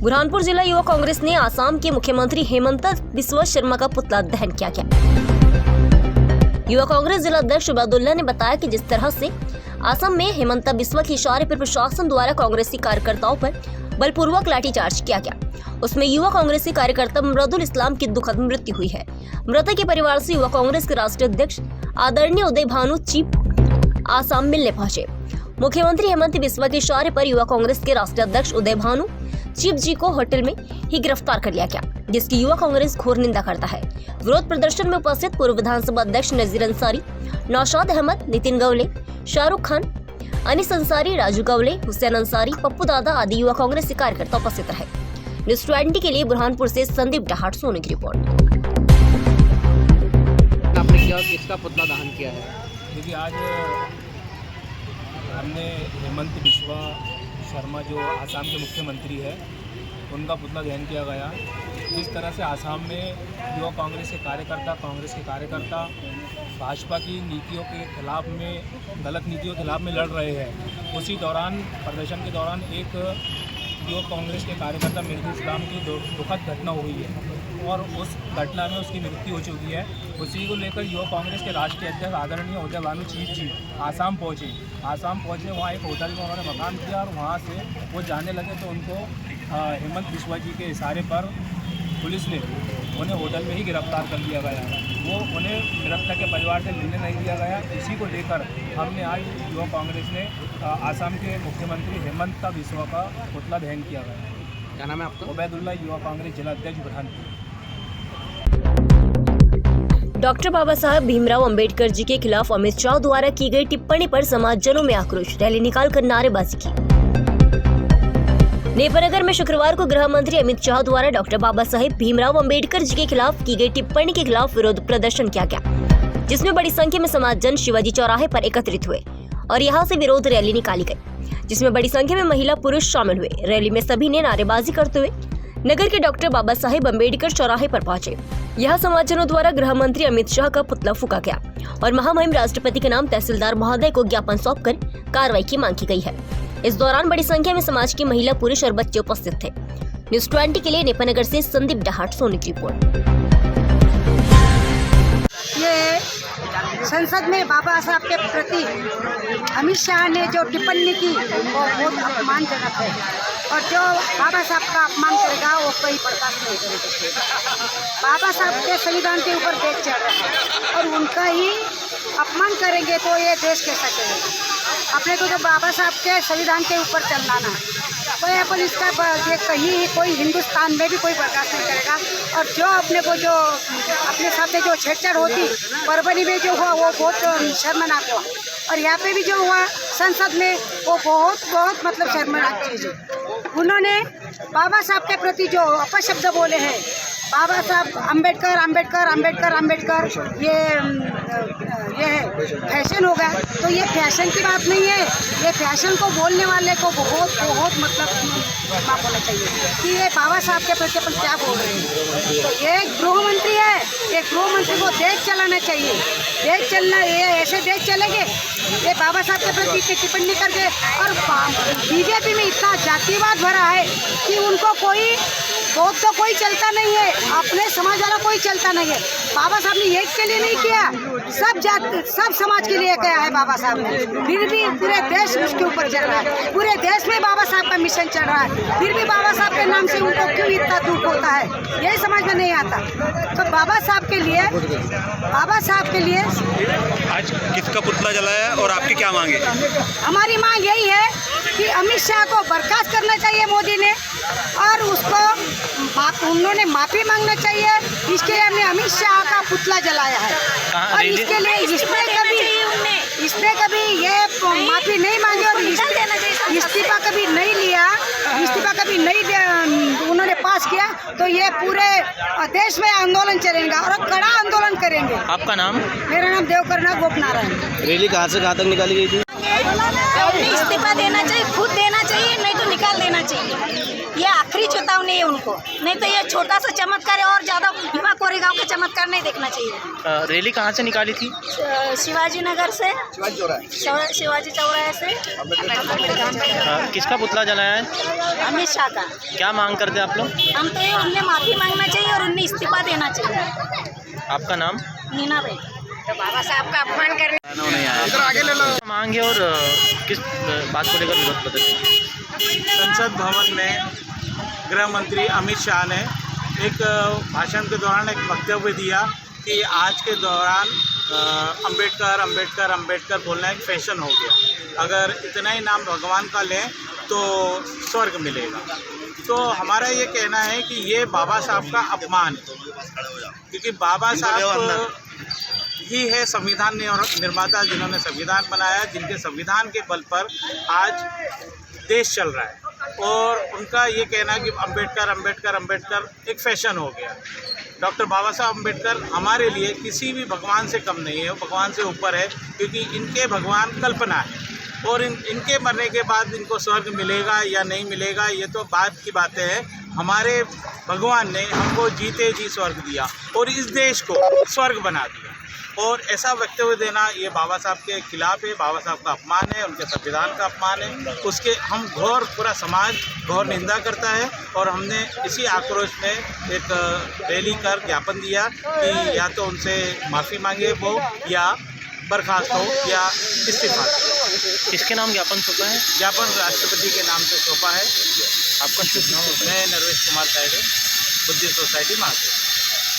बुरहानपुर जिला युवा कांग्रेस ने आसाम के मुख्यमंत्री हेमंता बिस्वा शर्मा का पुतला दहन किया गया। युवा कांग्रेस जिला अध्यक्ष उबैदुल्ला ने बताया कि जिस तरह से असम में हेमंता बिस्वा के इशारे पर प्रशासन द्वारा कांग्रेसी कार्यकर्ताओं पर बलपूर्वक लाठीचार्ज किया गया, उसमें युवा कांग्रेसी कार्यकर्ता मृदुल इस्लाम की दुखद मृत्यु हुई है। मृतक के परिवार से युवा कांग्रेस के राष्ट्रीय अध्यक्ष आदरणीय उदय भानु चीफ आसाम मिलने पहुंचे। मुख्यमंत्री हेमंत बिस्वा के इशारे पर युवा कांग्रेस के राष्ट्रीय अध्यक्ष उदय भानु चीफ जी को होटल में ही गिरफ्तार कर लिया गया, जिसकी युवा कांग्रेस घोर निंदा करता है। विरोध प्रदर्शन में उपस्थित पूर्व विधानसभा अध्यक्ष नजीर अंसारी, नौशाद अहमद, नितिन गवले, शाहरुख खान, अनीस अंसारी, राजू गवले, हुसैन अंसारी, पप्पू दादा आदि युवा कांग्रेस के कार्यकर्ता उपस्थित रहे। न्यूज़ 20 के लिए बुरहानपुर से संदीप डहाट सोनी की रिपोर्ट। आपने किसका पुतला दहन किया है? देखिए, आज हमने हेमंत बिस्वा शर्मा जो आसाम के मुख्यमंत्री है उनका पुतला दहन किया गया। जिस तरह से आसाम में युवा कांग्रेस के कार्यकर्ता भाजपा की नीतियों के खिलाफ में, गलत नीतियों के खिलाफ में लड़ रहे हैं, उसी दौरान प्रदर्शन के दौरान एक युवा कांग्रेस के कार्यकर्ता मृदुल इस्लाम की दुखद घटना हुई है और उस घटना में उसकी मृत्यु हो चुकी है। उसी को लेकर युवा कांग्रेस के राष्ट्रीय अध्यक्ष आदरणीय उदय भानु चीफ जी आसाम पहुँचे। वहाँ एक होटल में उन्होंने मकान किया और वहाँ से वो जाने लगे तो उनको हेमंत बिस्वा जी के इशारे पर पुलिस ने उन्हें होटल में ही गिरफ्तार कर लिया गया। वो उन्हें गिरफ्तार के परिवार से मिलने नहीं दिया गया। इसी को लेकर हमने आज युवा कांग्रेस ने आसाम के मुख्यमंत्री हेमंत बिस्वा का पुतला दहन किया गया। क्या नाम है आपका? उबैदुल्ला, युवा कांग्रेस जिला अध्यक्ष बुरहानपुर। डॉक्टर बाबा साहब भीमराव अंबेडकर जी के खिलाफ अमित शाह द्वारा की गई टिप्पणी पर समाजजनों में आक्रोश, रैली निकालकर नारेबाजी की। नेपनगर में शुक्रवार को गृह मंत्री अमित शाह द्वारा डॉक्टर बाबा साहेब भीमराव अंबेडकर जी के खिलाफ की गई टिप्पणी के खिलाफ विरोध प्रदर्शन किया गया, जिसमें बड़ी संख्या में समाजजन शिवाजी चौराहे पर एकत्रित हुए और यहां से विरोध रैली निकाली गई, जिसमें बड़ी संख्या में महिला पुरुष शामिल हुए। रैली में सभी ने नारेबाजी करते हुए नगर के डॉक्टर बाबा साहेब अंबेडकर चौराहे पर पहुंचे। यहाँ समाजजनों द्वारा गृह मंत्री अमित शाह का पुतला फूका गया और महामहिम राष्ट्रपति के नाम तहसीलदार महोदय को ज्ञापन सौंपकर कार्रवाई की मांग की गई है। इस दौरान बड़ी संख्या में समाज की महिला, पुरुष और बच्चे उपस्थित थे। न्यूज़ 20 के लिए नेपनगर से संदीप डहाट सोनी की रिपोर्ट। ये संसद में बाबा साहब के प्रति अमित शाह ने जो टिप्पणी की वो बहुत अपमानजनक है और जो बाबा साहब का अपमान करेगा वो कोई बर्दाश्त नहीं करेगा। बाबा साहब के संविधान के ऊपर देश चल रहा है और उनका ही अपमान करेंगे तो ये देश कैसा चलेगा? अपने को तो बाबा साहब के संविधान के ऊपर चलना ना, कोई अपन इसका ये कहीं कोई हिंदुस्तान में भी कोई बर्दाश्त नहीं करेगा। और जो अपने को जो अपने साथ जो छेड़छाड़ होती परभनी में जो हुआ वो बहुत शर्मनाक हुआ और यहाँ पे भी जो हुआ संसद में वो बहुत मतलब शर्मनाक चीज़ है। उन्होंने बाबा साहब के प्रति जो अपशब्द बोले हैं, बाबा साहब अंबेडकर अंबेडकर अंबेडकर अंबेडकर, ये फैशन हो गया। तो ये फैशन की बात नहीं है, ये फैशन को बोलने वाले को बहुत मतलब माफ होना चाहिए कि ये बाबा साहब के प्रति अपन क्या बोल रहे हैं। तो ये गृह मंत्री है, ये गृह मंत्री को देश चलाना चाहिए। देश चलना, ये ऐसे देश चलेंगे ये बाबा साहब के प्रति टिप्पणी करके। और बीजेपी में इतना जातिवाद भरा है कि उनको कोई वोट तो कोई चलता नहीं है, अपने समाज वाला कोई चलता नहीं है। बाबा साहब ने एक के लिए नहीं किया, सब समाज के लिए किया है बाबा साहब ने। फिर भी पूरे देश उसके ऊपर चल रहा है, पूरे देश में बाबा साहब का मिशन चल रहा है, फिर भी बाबा साहब के नाम से उनको क्यों इतना दुख होता है, यही समझ में नहीं आता। तो बाबा साहब के लिए आज किसका पुतला जलाया और आपकी क्या मांग है? हमारी मांग यही है कि अमित शाह को बर्खास्त करना चाहिए मोदी ने और उसको उन्होंने माफ़ी मांगना चाहिए। इसके लिए हमने अमित शाह का पुतला जलाया है और इसके लिए इसने कभी ये माफ़ी नहीं मांगी और इस्तीफा कभी नहीं लिया, इस्तीफा कभी नहीं उन्होंने पास किया। तो ये पूरे देश में आंदोलन चलेगा और कड़ा आंदोलन करेंगे। आपका नाम? मेरा नाम देवकर्णा गोपनारायण। रैली कहाँ से कहाँ तक निकाली गई थी? इस्तीफा देना चाहिए, खुद देना चाहिए, नहीं तो निकाल देना देखना चाहिए। ये आखिरी चेतावनी है उनको, नहीं तो ये छोटा सा चमत्कार है और ज़्यादा भीमा कोरेगांव का चमत्कार नहीं देखना चाहिए। रैली कहाँ से निकाली थी? शिवाजी नगर से, शिवाजी चौराहे से। किसका पुतला जलाया है? अमित शाह का। क्या मांग करते हैं आप लोग? हम तो ये उनने माफ़ी मांगना चाहिए और उन्हें इस्तीफा देना चाहिए। आपका नाम? नीना भाई। तो बाबा साहब का अपमान करने मांग है और किस बात को लेकर विरोध प्रदर्शन? संसद भवन में गृह मंत्री अमित शाह ने एक भाषण के दौरान एक वक्तव्य दिया कि आज के दौरान अंबेडकर अंबेडकर अंबेडकर बोलना एक फैशन हो गया, अगर इतना ही नाम भगवान का लें तो स्वर्ग मिलेगा। तो हमारा ये कहना है कि ये बाबा साहब का अपमान है, क्योंकि बाबा साहब ही है संविधान निर्माता, जिन्होंने संविधान बनाया, जिनके संविधान के बल पर आज देश चल रहा है। और उनका ये कहना कि अंबेडकर अंबेडकर अंबेडकर एक फैशन हो गया। डॉक्टर बाबा साहब अंबेडकर हमारे लिए किसी भी भगवान से कम नहीं है, वो भगवान से ऊपर है, क्योंकि इनके भगवान कल्पना है और इनके मरने के बाद इनको स्वर्ग मिलेगा या नहीं मिलेगा ये तो बाद की बातें हैं। हमारे भगवान ने हमको जीते जी स्वर्ग दिया और इस देश को स्वर्ग बना दिया, और ऐसा वक्तव्य देना ये बाबा साहब के खिलाफ है, बाबा साहब का अपमान है, उनके संविधान का अपमान है। उसके हम पूरा समाज घोर निंदा करता है और हमने इसी आक्रोश में एक रैली कर ज्ञापन दिया कि या तो उनसे माफ़ी मांगे वो, या बर्खास्त हो या इस्तीफा। किसके नाम ज्ञापन सौंपा है? ज्ञापन राष्ट्रपति के नाम से सौंपा है। आपका शुभ नाम? मैं नरवेश कुमार साइडे, बुद्धिस्ट सोसाइटी महाराष्ट्र।